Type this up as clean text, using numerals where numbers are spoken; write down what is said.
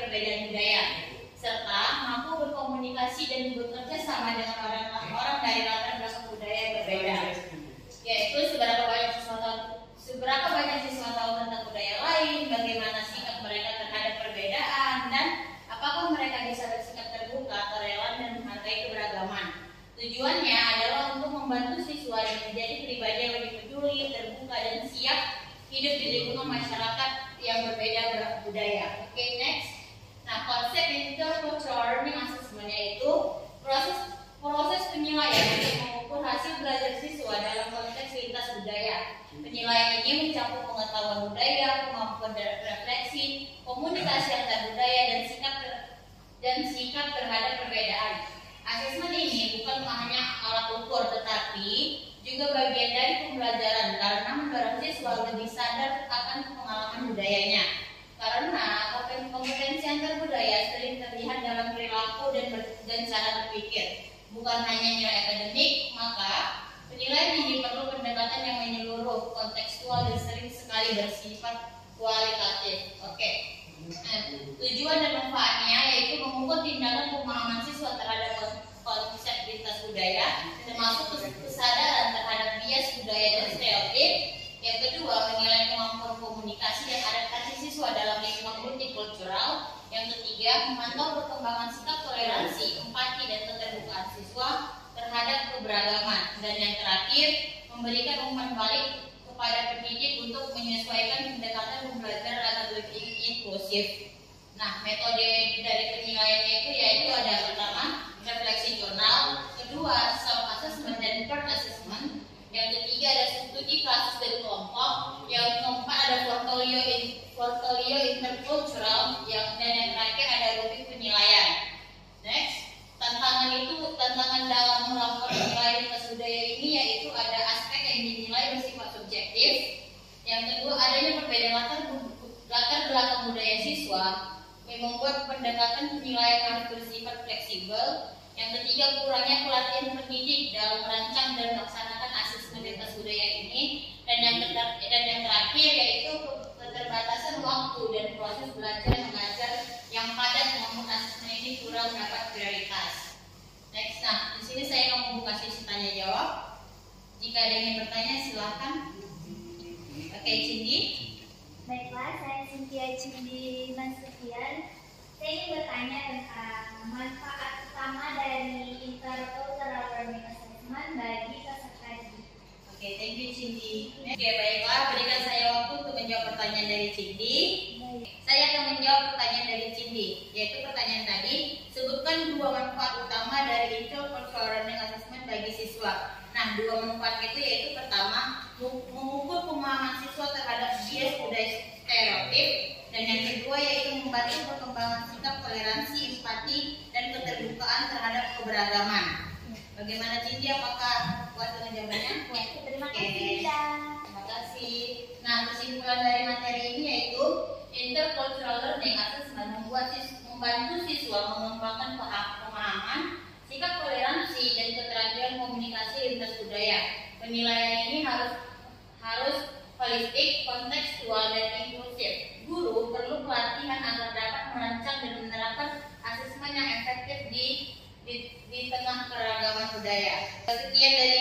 perbedaan budaya, serta mampu berkomunikasi dan bekerja sama dengan orang-orang dari latar belakang budaya yang berbeda. Yaitu seberapa banyak siswa tahu tentang budaya lain, bagaimana sikap mereka terhadap perbedaan, dan apakah mereka bisa bersikap terbuka, toleran, dan menghargai keberagaman. Tujuannya adalah untuk membantu siswa menjadi pribadi yang lebih peduli, terbuka, dan siap hidup di lingkungan masyarakat yang berbeda budaya. Oke, next. Nah, konsep intercultural learning assessment yaitu proses penilaian untuk mengukur hasil belajar siswa dalam konteks lintas budaya. Penilaian ini mencakup pengetahuan budaya, kemampuan refleksi, komunikasi antar budaya, dan sikap terhadap perbedaan. Asesmen ini bukan hanya alat ukur, tetapi juga bagian dari pembelajaran karena mendorong siswa lebih sadar akan pengalaman budayanya. Karena kompetensi antar budaya sering terlihat dalam perilaku dan cara berpikir, bukan hanya nilai akademik. Maka penilaian ini perlu pendekatan yang menyeluruh, kontekstual, dan sering sekali bersifat kualitatif. Oke. Tujuan dan manfaatnya yaitu mengukur tindakan pemahaman siswa terhadap konsep lintas budaya, termasuk kesadaran terhadap bias budaya dan stereotip. Yang kedua, menilai kemampuan komunikasi dan adaptasi siswa dalam lingkungan multikultural. Yang ketiga, memantau perkembangan sikap toleransi, empati, dan keterbukaan siswa terhadap keberagaman. Dan yang terakhir, memberikan umpan balik kepada pendidik untuk menyesuaikan pendekatan pembelajaran agar lebih inklusif. Nah, metode dari penilaiannya itu yaitu ada pertama, refleksi jurnal, kedua, self assessment dan peer assessment, yang ketiga ada studi kasus dan kelompok, yang keempat ada portfolio interkultural, dan yang terakhir ada rubrik penilaian. Next, tantangan dalam melakukan penilaian lintas budaya ini yaitu ada aspek yang dinilai bersifat subjektif. Yang kedua, adanya perbedaan latar belakang budaya siswa membuat pendekatan penilaian harus bersifat fleksibel. Yang ketiga, kurangnya pelatihan pendidik dalam merancang dan melaksanakan asesmen lintas budaya ini. Dan yang terakhir yaitu keterbatasan waktu dan proses belajar mengajar yang padat, namun asesmen ini kurang mendapat prioritas. Next, nah di sini saya mau membuka sesi tanya jawab. Jika ada yang ingin bertanya silahkan. Oke, Cindy. Baiklah, saya Cynthia Cindy Nasution. Saya ingin bertanya tentang manfaat utama dari intercultural learning assessment bagi peserta didik. Oke, thank you Cindy. Oke, baiklah, berikan saya waktu untuk menjawab pertanyaan dari Cindy. Saya akan menjawab pertanyaan dari Cindy, yaitu pertanyaan tadi, sebutkan dua manfaat utama dari intercultural learning assessment bagi siswa. Nah, dua manfaat itu yaitu pertama, mengukur pemahaman siswa terhadap bias budaya stereotip, dan yang kedua yaitu membantu perkembangan sikap toleransi, empati, dan keterbukaan terhadap keberagaman. Bagaimana Cindy? Apakah puas dengan jawabannya? Terima kasih. Terima kasih. Nah, kesimpulan dari materi ini yaitu intercultural learning assessment membantu siswa mengembangkan pemahaman, sikap toleransi, dan keterampilan komunikasi lintas budaya. Penilaian ini harus holistik, kontekstual, dan inklusif. Guru perlu pelatihan agar dapat merancang dan menerapkan asesmen yang efektif di tengah keragaman budaya. Sekian dari